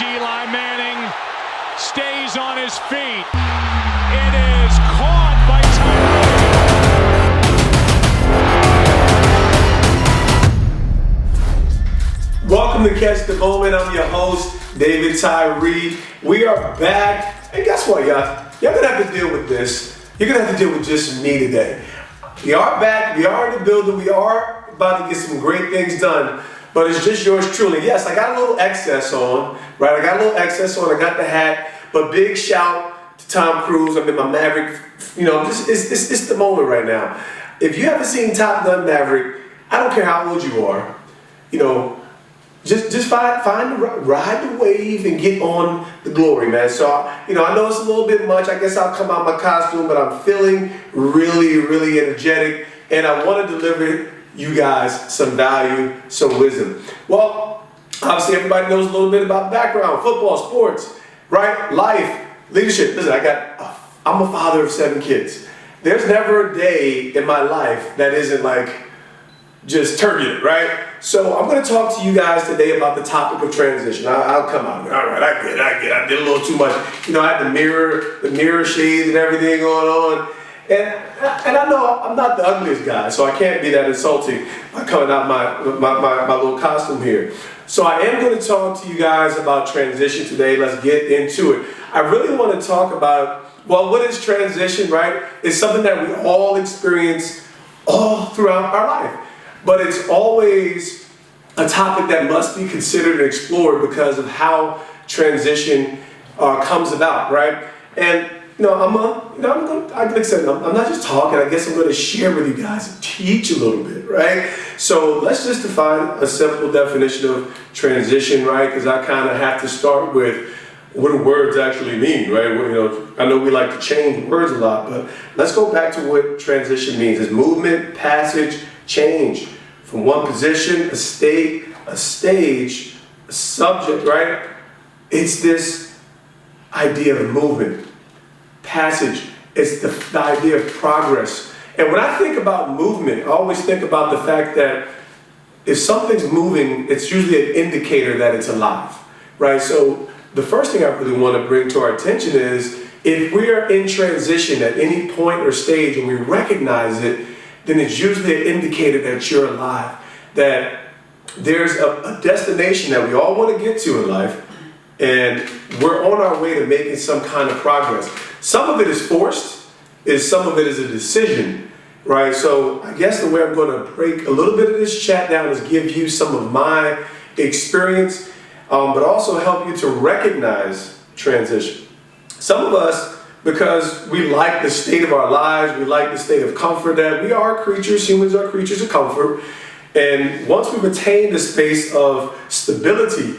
Eli Manning stays on his feet. It is caught by Tyree. Welcome to Catch the Moment. I'm your host, David Tyree. We are back. And guess what, y'all? You're going to have to deal with this. You're going to have to deal with just me today. We are back. We are in the building. We are about to get some great things done. But it's just yours truly. Yes, I got a little excess on, right? I got a little excess on. I got the hat. But big shout to Tom Cruise. I'm in my Maverick. You know, it's the moment right now. If you haven't seen Top Gun Maverick, I don't care how old you are, you know, just ride the wave and get on the glory, man. So, you know, I know it's a little bit much. I guess I'll come out my costume, but I'm feeling really, really energetic. And I want to deliver you guys some value, some wisdom. Well, obviously everybody knows a little bit about background, football, sports, right? Life, leadership. Listen, I'm a father of 7 kids. There's never a day in my life that isn't like just turbulent, right? So I'm going to talk to you guys today about the topic of transition. I'll come out. All right, I get it. I did a little too much. You know, I had the mirror shades and everything going on. And I know I'm not the ugliest guy, so I can't be that insulting by coming out my little costume here. So I am going to talk to you guys about transition today. Let's get into it. I really want to talk about, well, what is transition, right? It's something that we all experience all throughout our life. But it's always a topic that must be considered and explored because of how transition comes about, right? And you know, I'm not just talking. I guess I'm going to share with you guys and teach a little bit, right? So let's just define a simple definition of transition, right? Because I kind of have to start with what do words actually mean, right? Well, you know, I know we like to change words a lot, but let's go back to what transition means. It's movement, passage, change from one position, a state, a stage, a subject, right? It's this idea of movement, passage. It's the idea of progress. And when I think about movement, I always think about the fact that if something's moving, it's usually an indicator that it's alive, right? So the first thing I really want to bring to our attention is if we are in transition at any point or stage and we recognize it, then it's usually an indicator that you're alive, that there's a destination that we all want to get to in life, and we're on our way to making some kind of progress. Some of it is forced, some of it is a decision, right? So I guess the way I'm going to break a little bit of this chat down is give you some of my experience, but also help you to recognize transition. Some of us, because we like the state of our lives, we like the state of comfort that we are creatures, humans are creatures of comfort. And once we've attained the space of stability,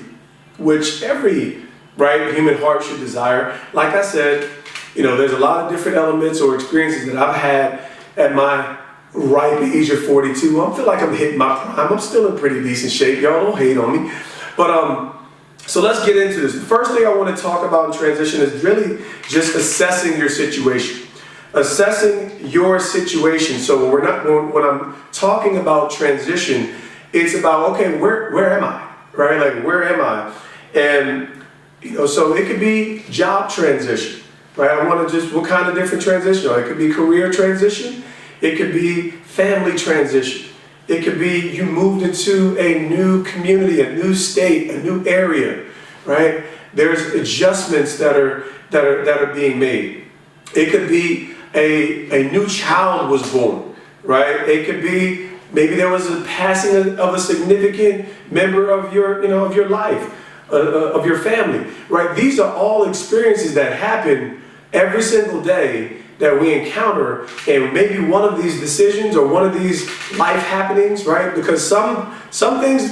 which every human heart should desire, like I said, you know, there's a lot of different elements or experiences that I've had at my ripe age of 42. I feel like I'm hitting my prime. I'm still in pretty decent shape. Y'all don't hate on me. But so let's get into this. The first thing I want to talk about in transition is really just assessing your situation. Assessing your situation. So when I'm talking about transition, it's about, okay, where am I? Right? Like, where am I? And, you know, so it could be job transition, right? What kind of different transition? It could be career transition. It could be family transition. It could be you moved into a new community, a new state, a new area, right? There's adjustments that are being made. It could be a new child was born, right? It could be maybe there was a passing of a significant member of your life, of your family, right? These are all experiences that happen every single day that we encounter, and maybe one of these decisions or one of these life happenings, right? Because some things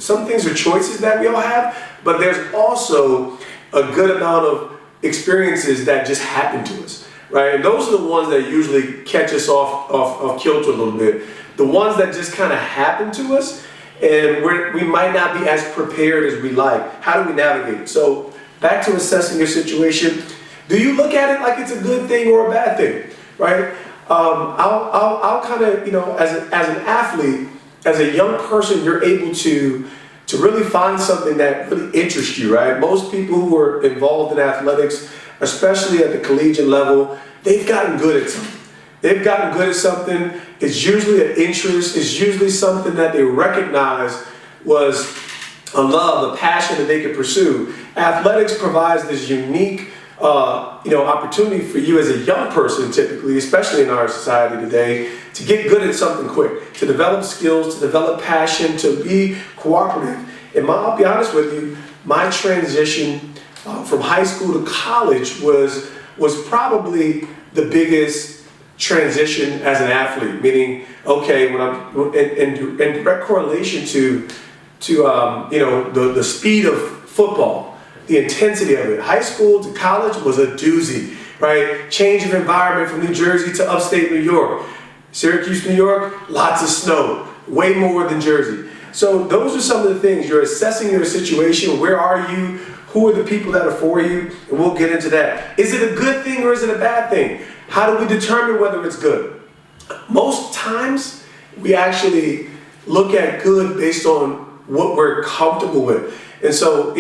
some things are choices that we all have, but there's also a good amount of experiences that just happen to us, right? And those are the ones that usually catch us off kilter a little bit. The ones that just kind of happen to us, and we might not be as prepared as we like. How do we navigate it? So back to assessing your situation. Do you look at it like it's a good thing or a bad thing, right? I'll kind of, you know, as an athlete, as a young person, you're able to to really find something that really interests you, right? Most people who are involved in athletics, especially at the collegiate level, they've gotten good at something. They've gotten good at something. It's usually an interest. It's usually something that they recognize was a love, a passion that they could pursue. Athletics provides this unique opportunity for you as a young person, typically, especially in our society today, to get good at something quick, to develop skills, to develop passion, to be cooperative. And I'll be honest with you, my transition from high school to college was probably the biggest transition as an athlete. Meaning, okay, when I'm in direct correlation to the speed of football, the intensity of it. High school to college was a doozy, right? Change of environment from New Jersey to upstate New York. Syracuse, New York, lots of snow, way more than Jersey. So those are some of the things. You're assessing your situation. Where are you? Who are the people that are for you? And we'll get into that. Is it a good thing or is it a bad thing? How do we determine whether it's good? Most times, we actually look at good based on what we're comfortable with. And so,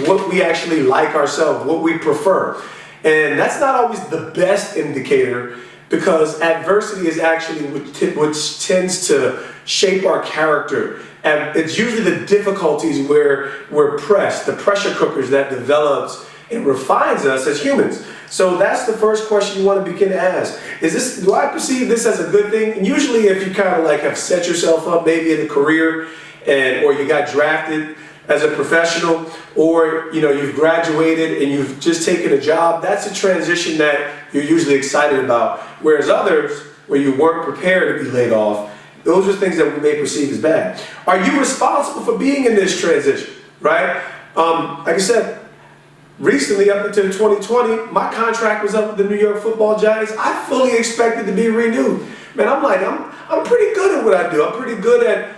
what we actually like ourselves, what we prefer. And that's not always the best indicator, because adversity is actually which tends to shape our character. And it's usually the difficulties where we're pressed, the pressure cookers that develops and refines us as humans. So that's the first question you want to begin to ask. Do I perceive this as a good thing? And usually if you kind of like have set yourself up maybe in a career or you got drafted as a professional, or you've graduated and you've just taken a job, that's a transition that you're usually excited about. Whereas others, where you weren't prepared to be laid off, those are things that we may perceive as bad. Are you responsible for being in this transition, right? Like I said, recently up until 2020, my contract was up with the New York Football Giants. I fully expected to be renewed. Man, I'm pretty good at what I do. I'm pretty good at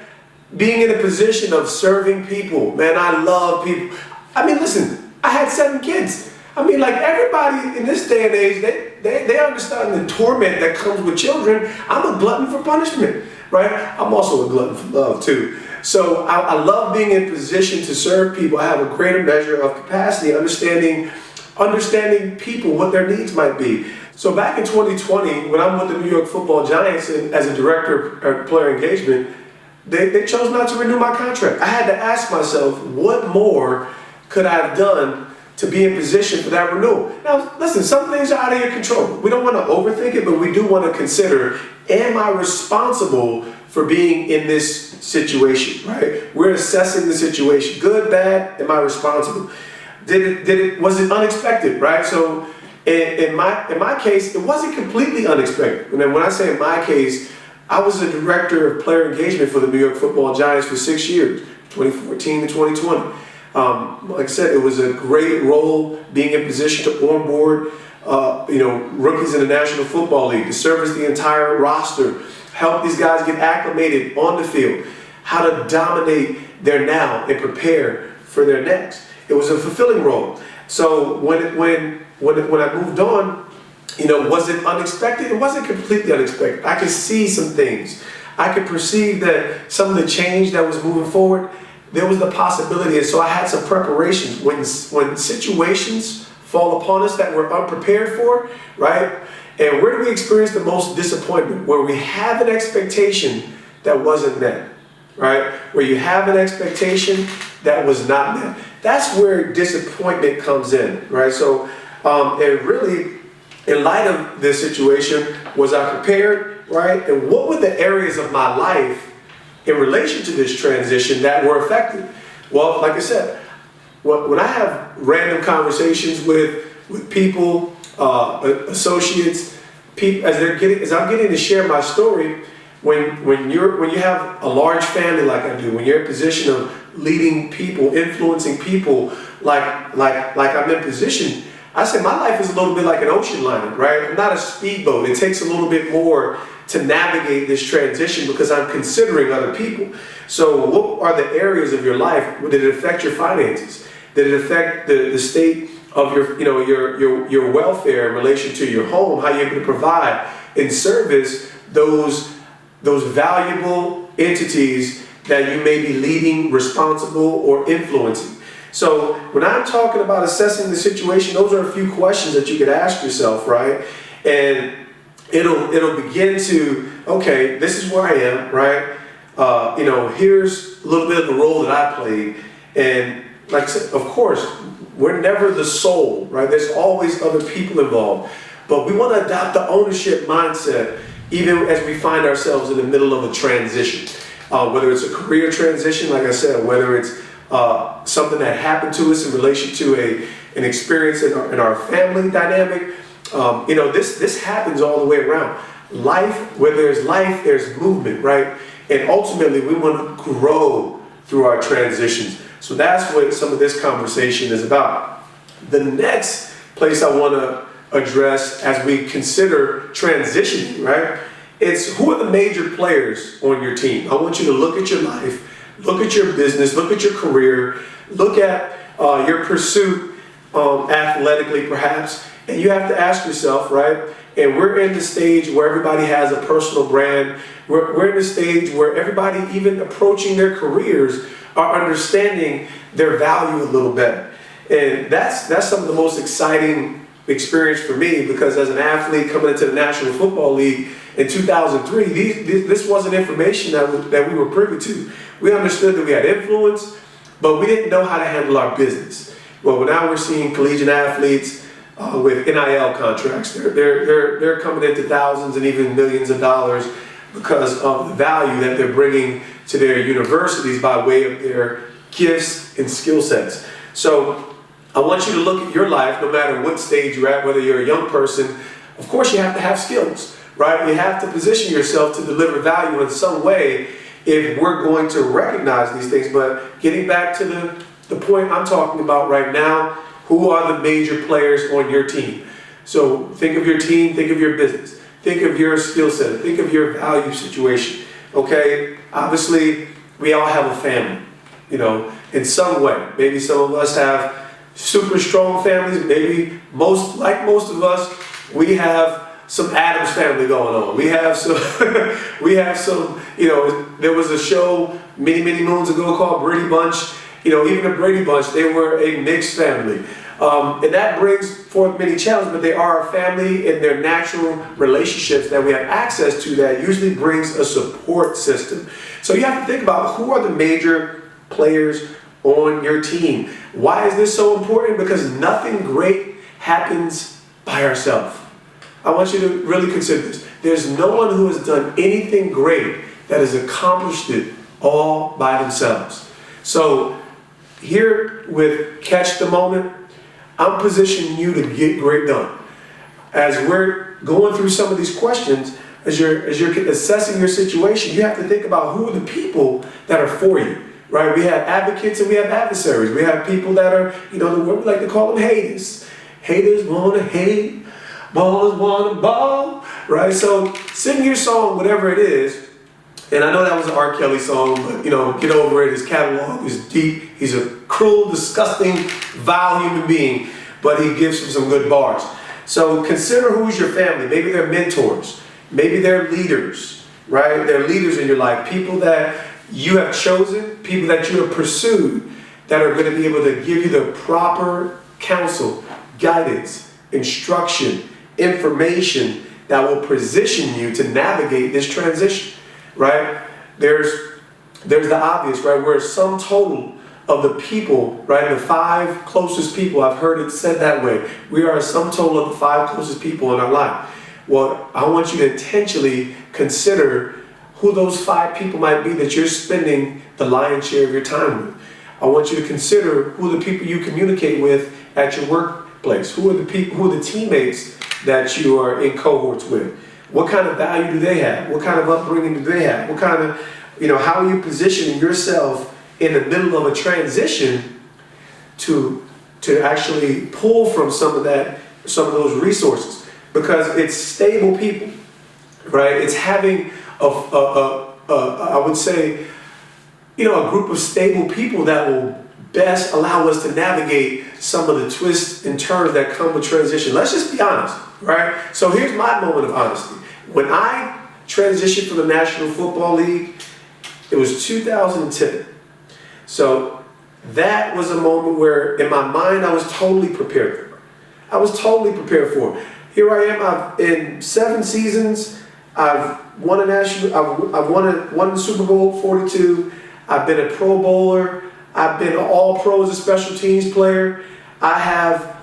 being in a position of serving people. Man, I love people. I mean, listen, I had 7 kids. I mean, like everybody in this day and age, they understand the torment that comes with children. I'm a glutton for punishment, right? I'm also a glutton for love too. So I love being in position to serve people. I have a greater measure of capacity, understanding people, what their needs might be. So back in 2020, when I'm with the New York Football Giants and as a director of player engagement, they chose not to renew my contract. I had to ask myself, what more could I have done to be in position for that renewal? Now, listen, some things are out of your control. We don't want to overthink it, but we do want to consider, am I responsible for being in this situation, right? We're assessing the situation. Good, bad, am I responsible? Was it unexpected, right? So in my case, it wasn't completely unexpected. And then when I say in my case, I was a director of player engagement for the New York Football Giants for 6 years, 2014 to 2020. Like I said, it was a great role being in position to onboard, rookies in the National Football League, to service the entire roster, help these guys get acclimated on the field, how to dominate their now and prepare for their next. It was a fulfilling role. So when I moved on, was it unexpected? It wasn't completely unexpected. I could see some things. I could perceive that some of the change that was moving forward, there was the possibility. And so I had some preparations. When situations fall upon us that we're unprepared for, right? And where do we experience the most disappointment? Where we have an expectation that wasn't met, right? Where you have an expectation that was not met. That's where disappointment comes in, right? So, and really, in light of this situation, was I prepared, right? And what were the areas of my life in relation to this transition that were affected? Well, like I said, when I have random conversations with people, associates, people, as I'm getting to share my story, when you have a large family like I do, when you're in a position of leading people, influencing people, like I'm in position, I say my life is a little bit like an ocean liner, right? I'm not a speedboat. It takes a little bit more to navigate this transition because I'm considering other people. So what are the areas of your life? Did it affect your finances? Did it affect the state of your welfare in relation to your home? How you're able to provide and service those valuable entities that you may be leading, responsible, or influencing. So when I'm talking about assessing the situation, those are a few questions that you could ask yourself, right? And it'll begin to, okay, this is where I am, right? Here's a little bit of the role that I played. And like I said, of course, we're never the sole, right? There's always other people involved. But we want to adopt the ownership mindset even as we find ourselves in the middle of a transition. Whether it's a career transition, like I said, whether it's something that happened to us in relation to an experience in our family dynamic. This happens all the way around. Where there's life, there's movement, right? And ultimately, we want to grow through our transitions. So that's what some of this conversation is about. The next place I want to address as we consider transitioning, right? It's who are the major players on your team. I want you to look at your life, look at your business, look at your career, look at your pursuit athletically perhaps, and you have to ask yourself, right? And we're in the stage where everybody has a personal brand. We're in the stage where everybody, even approaching their careers, are understanding their value a little better. And that's some of the most exciting experience for me, because as an athlete coming into the National Football League in 2003, this wasn't information that we were privy to. We understood that we had influence, but we didn't know how to handle our business. Well, now we're seeing collegiate athletes with NIL contracts. They're coming into thousands and even millions of dollars because of the value that they're bringing to their universities by way of their gifts and skill sets. So I want you to look at your life, no matter what stage you're at, whether you're a young person. Of course, you have to have skills, right? You have to position yourself to deliver value in some way if we're going to recognize these things. But getting back to the point I'm talking about right now, who are the major players on your team? So think of your team, think of your business, think of your skill set, think of your value situation, okay? Obviously, we all have a family, in some way. Maybe some of us have super strong families. Maybe most of us, we have some Addams family going on. We have some, there was a show many moons ago called Brady Bunch. Even the Brady Bunch, they were a mixed family. And that brings forth many challenges, but they are a family, and their natural relationships that we have access to that usually brings a support system. So you have to think about who are the major players on your team. Why is this so important? Because nothing great happens by ourselves. I want you to really consider this. There's no one who has done anything great that has accomplished it all by themselves. So here with Catch the Moment, I'm positioning you to get great done. As we're going through some of these questions, as you're assessing your situation, you have to think about who are the people that are for you, right? We have advocates and we have adversaries. We have people that are, we like to call them haters. Haters want to hate, ballers want to ball, right? So sing your song, whatever it is. And I know that was an R. Kelly song, but get over it. His catalog is deep. He's a cruel, disgusting, vile human being, but he gives some good bars. So consider who's your family. Maybe they're mentors. Maybe they're leaders, right? They're leaders in your life. People that you have chosen, people that you have pursued, that are going to be able to give you the proper counsel, guidance, instruction, information that will position you to navigate this transition. Right? There's the obvious, right? We're a sum total of the people, right? The 5 closest people. I've heard it said that way. We are a sum total of the 5 closest people in our life. Well, I want you to intentionally consider who those 5 people might be that you're spending the lion's share of your time with. I want you to consider who the people you communicate with at your workplace. Who are the teammates that you are in cohorts with? What kind of value do they have? What kind of upbringing do they have? What kind of, how are you positioning yourself in the middle of a transition to actually pull from some of those resources? Because it's stable people, right? It's having I would say, a group of stable people that will best allow us to navigate some of the twists and turns that come with transition. Let's just be honest, right? So here's my moment of honesty. When I transitioned from the National Football League, It was 2010. So that was a moment where in my mind I was totally prepared for it. I was totally prepared for it. Here I am, in 7 seasons, I've won a national, I've won the Super Bowl 42. I've been a Pro Bowler. I've been an All-Pro as a special teams player. I have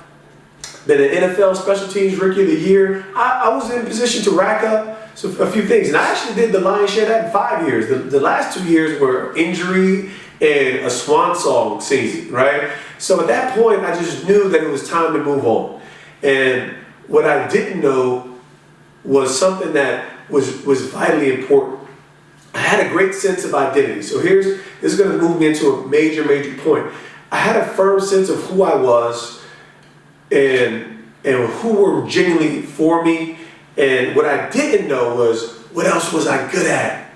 been an NFL Special Teams Rookie of the Year. I was in position to rack up a few things. And I actually did the lion's share of that in 5 years. The last 2 years were injury and a swan song season, right? So at that point, I just knew that it was time to move on. And what I didn't know was something that was vitally important. I had a great sense of identity. So this is going to move me into a major point. I had a firm sense of who I was and who were genuinely for me. And what I didn't know was, what else was I good at?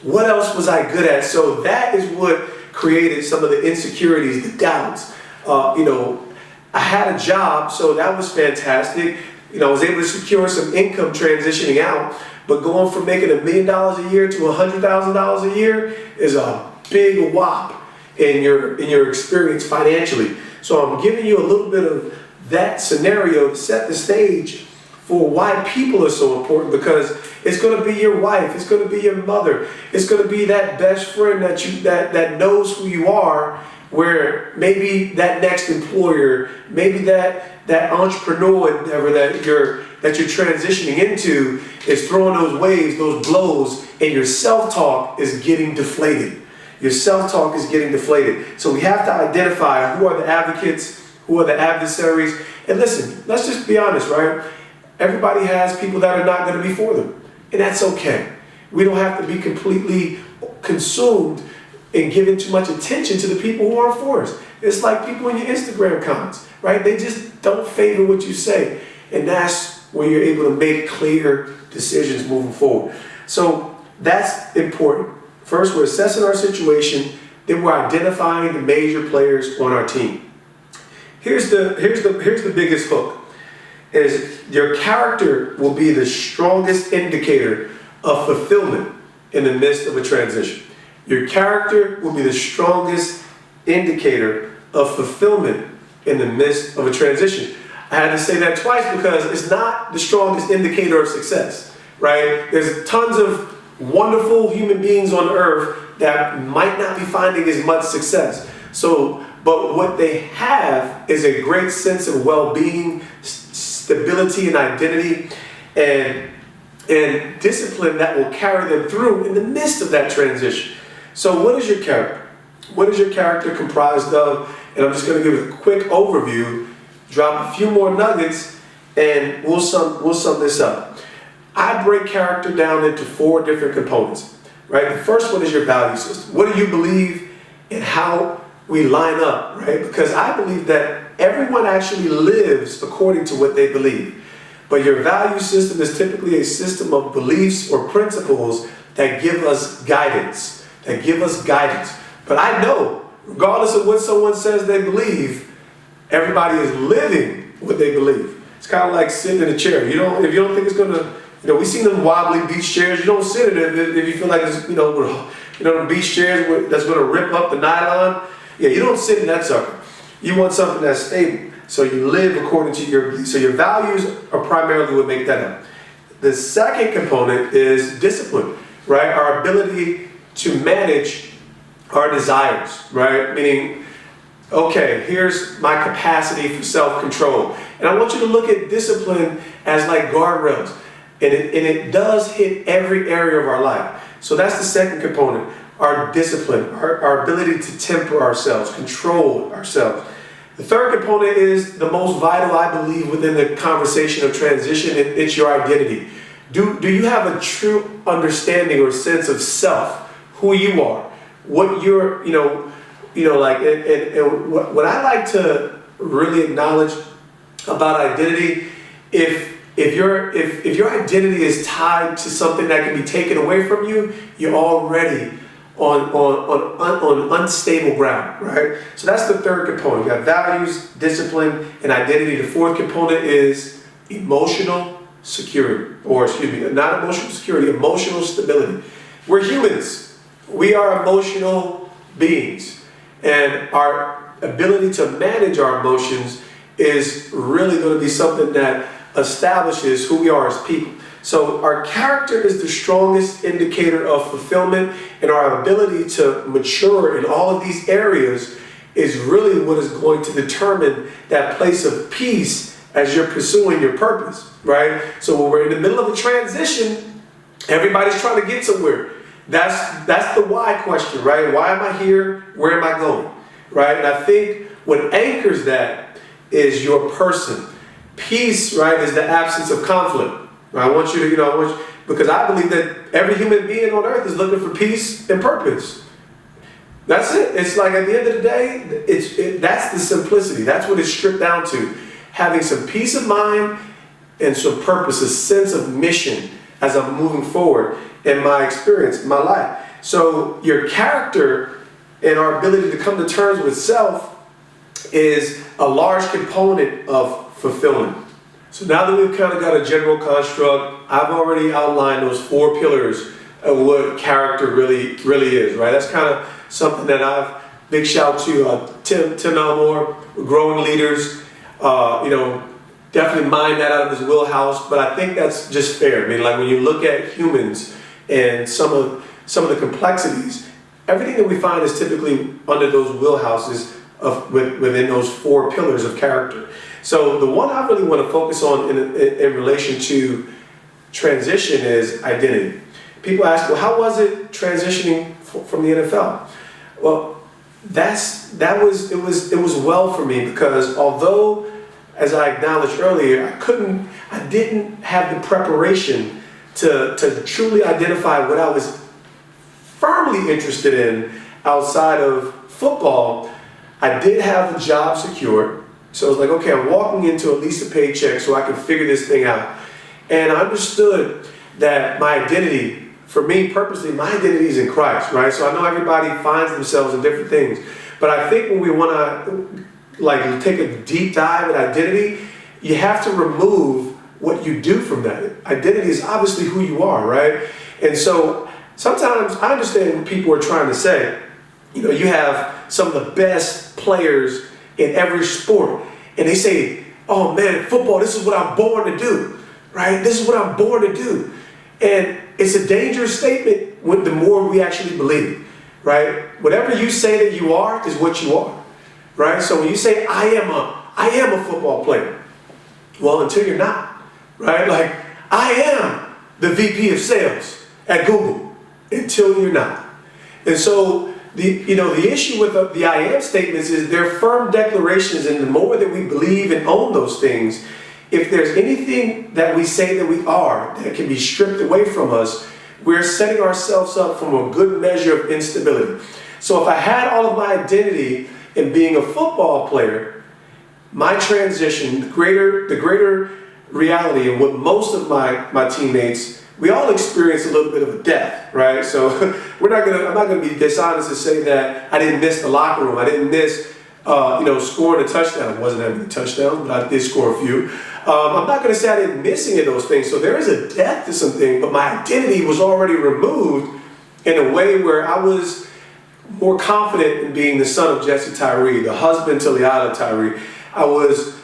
What else was I good at? So that is what created some of the insecurities, the doubts. I had a job, so that was fantastic. I was able to secure some income transitioning out, but going from making $1 million a year to $100,000 a year is a big whop in your experience financially. So I'm giving you a little bit of that scenario to set the stage for why people are so important, because it's going to be your wife, it's going to be your mother, it's going to be that best friend that knows who you are, where maybe that next employer, maybe that entrepreneur endeavor that you're transitioning into is throwing those waves, those blows, and your self-talk is getting deflated. Your self-talk is getting deflated. So we have to identify who are the advocates, who are the adversaries. And listen, let's just be honest, right? Everybody has people that are not going to be for them. And that's okay. We don't have to be completely consumed and giving too much attention to the people who are for us. It's like people in your Instagram comments, right? They just don't favor what you say. And that's where you're able to make clear decisions moving forward. So that's important. First, we're assessing our situation. Then we're identifying the major players on our team. Here's the biggest hook. Is your character will be the strongest indicator of fulfillment in the midst of a transition. Your character will be the strongest indicator of fulfillment in the midst of a transition. I had to say that twice because it's not the strongest indicator of success, right? There's tons of wonderful human beings on earth that might not be finding as much success. But what they have is a great sense of well-being, stability and identity, and discipline that will carry them through in the midst of that transition. So what is your character? What is your character comprised of? And I'm just going to give a quick overview, drop a few more nuggets, and we'll sum this up. I break character down into 4 different components, right? The first one is your value system. What do you believe and how we line up, right? Because I believe that everyone actually lives according to what they believe. But your value system is typically a system of beliefs or principles that give us guidance. But I know, regardless of what someone says they believe, everybody is living what they believe. It's kind of like sitting in a chair. If you don't think it's gonna, we seen them wobbly beach chairs. You don't sit in it if you feel like it's, the beach chairs that's gonna rip up the nylon. Yeah, you don't sit in that sucker. You want something that's stable. So you live according to your beliefs. So your values are primarily what make that up. The second component is discipline, right? Our ability to manage our desires, right? Meaning, okay, here's my capacity for self-control. And I want you to look at discipline as like guardrails. And it does hit every area of our life. So that's the second component, our discipline, our ability to temper ourselves, control ourselves. The third component is the most vital, I believe, within the conversation of transition. It's your identity. Do you have a true understanding or sense of self, who you are, what you're, what I like to really acknowledge about identity, if your identity is tied to something that can be taken away from you, you're already on unstable ground, right? So that's the third component. You got values, discipline, and identity. The fourth component is emotional security, not emotional security, emotional stability. We're humans. we are emotional beings, and our ability to manage our emotions is really going to be something that establishes who we are as people. So our character is the strongest indicator of fulfillment, and our ability to mature in all of these areas is really what is going to determine that place of peace as you're pursuing your purpose, right? So when we're in the middle of a transition, everybody's trying to get somewhere. That's the why question, right? Why am I here? Where am I going? Right? And I think what anchors that is your person. Peace, right, is the absence of conflict. I want you to, because I believe that every human being on earth is looking for peace and purpose. That's it. It's like at the end of the day, that's the simplicity. That's what it's stripped down to. Having some peace of mind and some purpose, a sense of mission as I'm moving forward in my experience, in my life. So your character and our ability to come to terms with self is a large component of fulfillment. So now that we've kind of got a general construct, I've already outlined those 4 pillars of what character really is, right? That's kind of something that big shout to Tim Elmore, Growing Leaders, definitely mine that out of his wheelhouse, but I think that's just fair. I mean, like when you look at humans and some of the complexities, everything that we find is typically under those wheelhouses within those 4 pillars of character. So the one I really want to focus on in relation to transition is identity. People ask, well, how was it transitioning from the NFL? Well, it was well for me, because although, as I acknowledged earlier, I didn't have the preparation to truly identify what I was firmly interested in outside of football. I did have a job secured. So I was like, okay, I'm walking into at least a paycheck so I can figure this thing out. And I understood that my identity, for me purposely, my identity is in Christ, right? So I know everybody finds themselves in different things. But I think when we want to take a deep dive at identity, you have to remove what you do from that. Identity is obviously who you are, right? And so sometimes I understand what people are trying to say. You have some of the best players in every sport, and they say, oh man, football, this is what I'm born to do, right? This is what I'm born to do. And it's a dangerous statement the more we actually believe it, right? Whatever you say that you are is what you are, right? So when you say, I am a football player, well, until you're not, right? Like, I am the VP of sales at Google, until you're not. And so the issue with the I am statements is they're firm declarations, and the more that we believe and own those things, if there's anything that we say that we are that can be stripped away from us, we're setting ourselves up from a good measure of instability. So if I had all of my identity in being a football player, my transition, the greater reality, and what most of my teammates, we all experience a little bit of a death, right? So I'm not gonna be dishonest to say that I didn't miss the locker room. I didn't miss, scoring a touchdown. I wasn't having a touchdown, but I did score a few. I'm not gonna say I didn't miss any of those things. So there is a death to something, but my identity was already removed in a way where I was more confident in being the son of David Tyree, the husband to Leila Tyree. I was,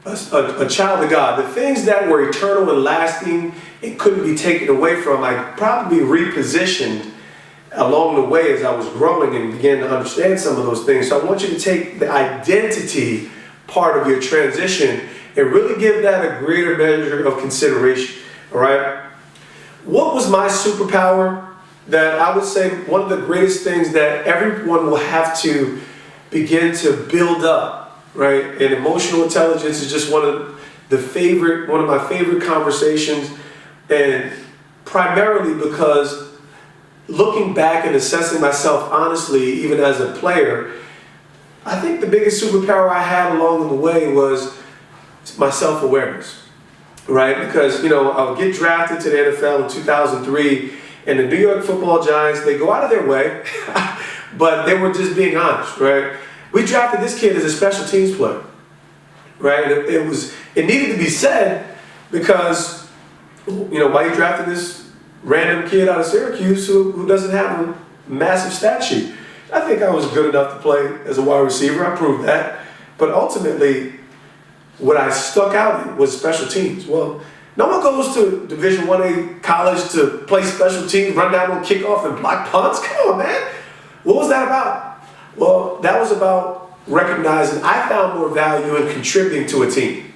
a child of God. The things that were eternal and lasting and couldn't be taken away from, I probably repositioned along the way as I was growing and began to understand some of those things. So I want you to take the identity part of your transition and really give that a greater measure of consideration, all right? What was my superpower? That I would say one of the greatest things that everyone will have to begin to build up, right? And emotional intelligence is just one of my favorite conversations, and primarily because looking back and assessing myself honestly, even as a player, I think the biggest superpower I had along the way was my self-awareness, right? Because, I would get drafted to the NFL in 2003, and the New York Football Giants, they go out of their way, but they were just being honest, right? We drafted this kid as a special teams player, right? It needed to be said because, why you drafted this random kid out of Syracuse who doesn't have a massive stat sheet. I think I was good enough to play as a wide receiver. I proved that. But ultimately, what I stuck out in was special teams. Well, no one goes to Division I-A college to play special teams, run down on kickoff and block punts. Come on, man. What was that about? Well, that was about recognizing I found more value in contributing to a team.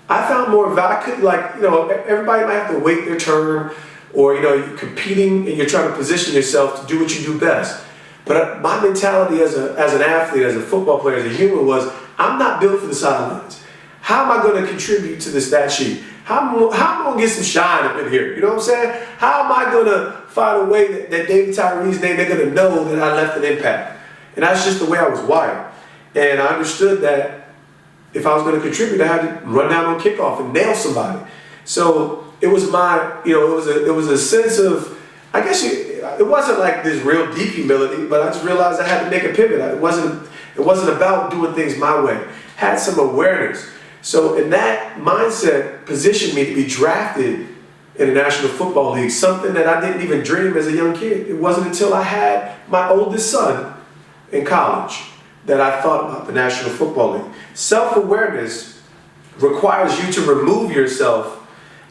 I found more value. I could, like, you know, everybody might have to wait their turn, or, you know, you're competing and you're trying to position yourself to do what you do best. But my mentality as an athlete, as a football player, as a human was, I'm not built for the sidelines. How am I going to contribute to the stat sheet? How am I going to get some shine up in here? You know what I'm saying? How am I going to find a way that David Tyree's name, they're going to know that I left an impact? And that's just the way I was wired. And I understood that if I was going to contribute, I had to run down on kickoff and nail somebody. So it was my, you know, it was a sense of, I guess it wasn't like this real deep humility, but I just realized I had to make a pivot. It wasn't about doing things my way. Had some awareness. So in that mindset positioned me to be drafted in the National Football League, something that I didn't even dream as a young kid. It wasn't until I had my oldest son in college that I thought about the National Football League. Self-awareness requires you to remove yourself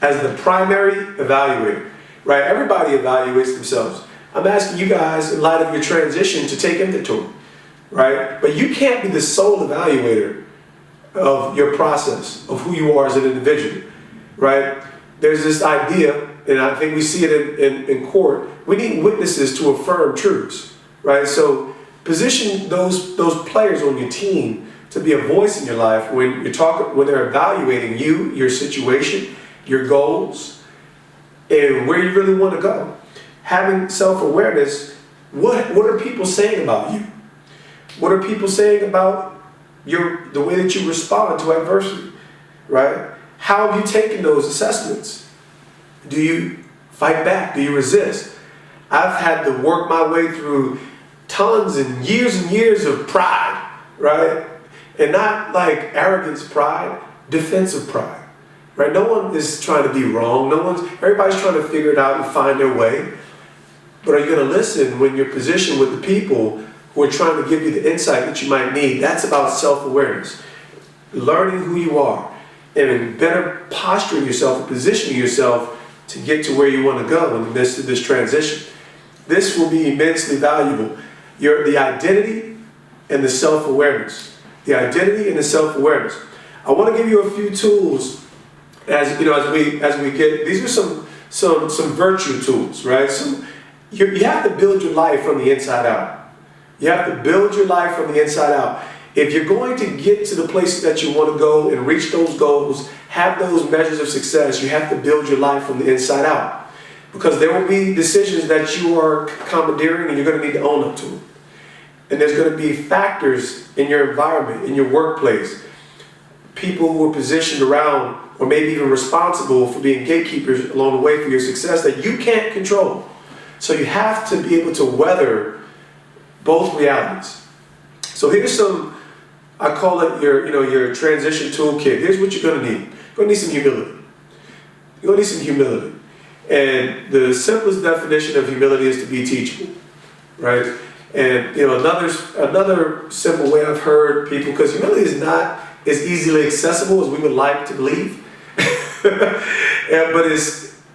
as the primary evaluator, right? Everybody evaluates themselves. I'm asking you guys, in light of your transition, to take inventory, right? But you can't be the sole evaluator of your process, of who you are as an individual, right? There's this idea, and I think we see it in court, we need witnesses to affirm truths, right? So position those players on your team to be a voice in your life when they're evaluating you, your situation, your goals, and where you really want to go. Having self-awareness, what are people saying about you? What are people saying about the way that you respond to adversity, right? How have you taken those assessments? Do you fight back? Do you resist? I've had to work my way through tons and years of pride, right? And not like arrogance pride, defensive pride, right? No one is trying to be wrong. Everybody's trying to figure it out and find their way. But are you going to listen when you're positioned with the people who are trying to give you the insight that you might need? That's about self-awareness. Learning who you are and better posturing yourself and positioning yourself to get to where you want to go in the midst of this transition. This will be immensely valuable. The identity and the self-awareness. The identity and the self-awareness. I want to give you a few tools as we get. These are some virtue tools, right? You have to build your life from the inside out. You have to build your life from the inside out. If you're going to get to the places that you want to go and reach those goals, have those measures of success, you have to build your life from the inside out. Because there will be decisions that you are commandeering and you're going to need to own up to them. And there's going to be factors in your environment, in your workplace, people who are positioned around or maybe even responsible for being gatekeepers along the way for your success that you can't control. So you have to be able to weather both realities. So here's some, I call it your transition toolkit. Here's what you're going to need. You're going to need some humility. You're going to need some humility. And the simplest definition of humility is to be teachable, right? And another simple way I've heard people, because humility is not as easily accessible as we would like to believe, but it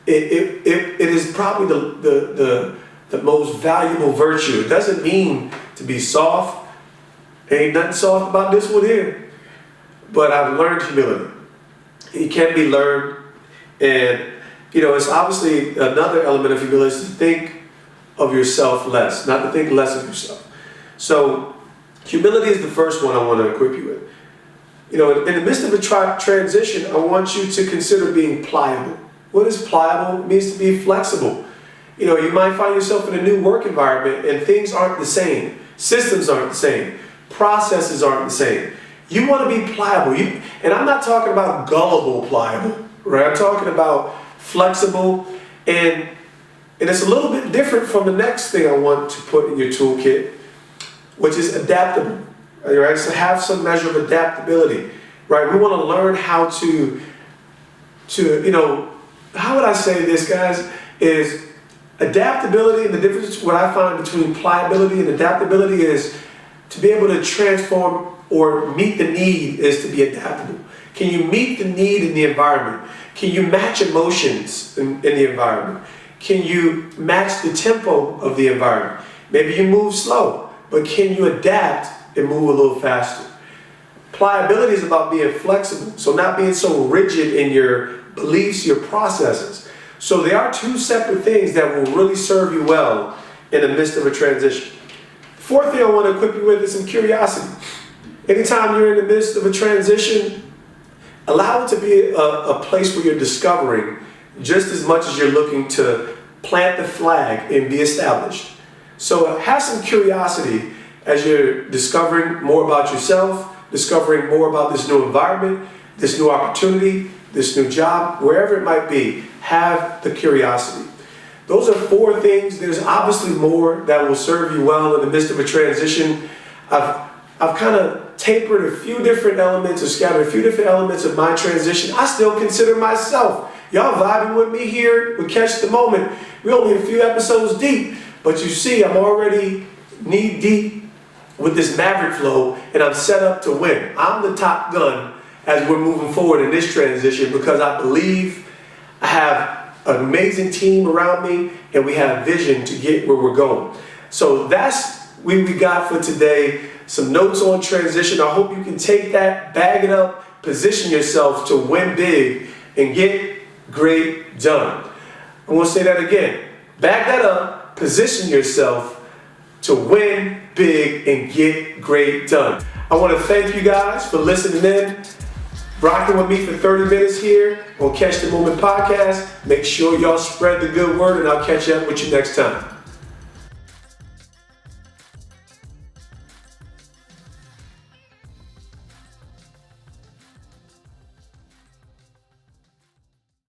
is probably the most valuable virtue. It doesn't mean to be soft. Ain't nothing soft about this one here. But I've learned humility. It can be learned, and it's obviously another element of humility is to think of yourself less, not to think less of yourself. So humility is the first one I want to equip you with. In the midst of a transition, I want you to consider being pliable. What is pliable? It means to be flexible. You might find yourself in a new work environment and things aren't the same. Systems aren't the same. Processes aren't the same. You want to be pliable. And I'm not talking about gullible pliable, right? I'm talking about flexible, and it's a little bit different from the next thing I want to put in your toolkit, which is adaptable, right? So have some measure of adaptability, right? We want to learn how to how would I say this, guys? is adaptability. And the difference, what I find between pliability and adaptability, is to be able to transform or meet the need is to be adaptable. Can you meet the need in the environment? Can you match emotions in the environment? Can you match the tempo of the environment? Maybe you move slow, but can you adapt and move a little faster? Pliability is about being flexible, so not being so rigid in your beliefs, your processes. So they are two separate things that will really serve you well in the midst of a transition. Fourth thing I want to equip you with is some curiosity. Anytime you're in the midst of a transition, allow it to be a place where you're discovering just as much as you're looking to plant the flag and be established. So have some curiosity as you're discovering more about yourself, discovering more about this new environment, this new opportunity, this new job, wherever it might be. Have the curiosity. Those are four things. There's obviously more that will serve you well in the midst of a transition. I've kind of tapered a few different elements or scattered a few different elements of my transition. I still consider myself. Y'all vibing with me here with Catch the Moment. We're only a few episodes deep, but you see I'm already knee deep with this Maverick flow, and I'm set up to win. I'm the top gun as we're moving forward in this transition because I believe I have an amazing team around me, and we have vision to get where we're going. So that's what we got for today. Some notes on transition. I hope you can take that, bag it up, position yourself to win big and get great done. I want to say that again. Bag that up, position yourself to win big and get great done. I want to thank you guys for listening in, rocking with me for 30 minutes here on Catch the Moment podcast. Make sure y'all spread the good word, and I'll catch up with you next time.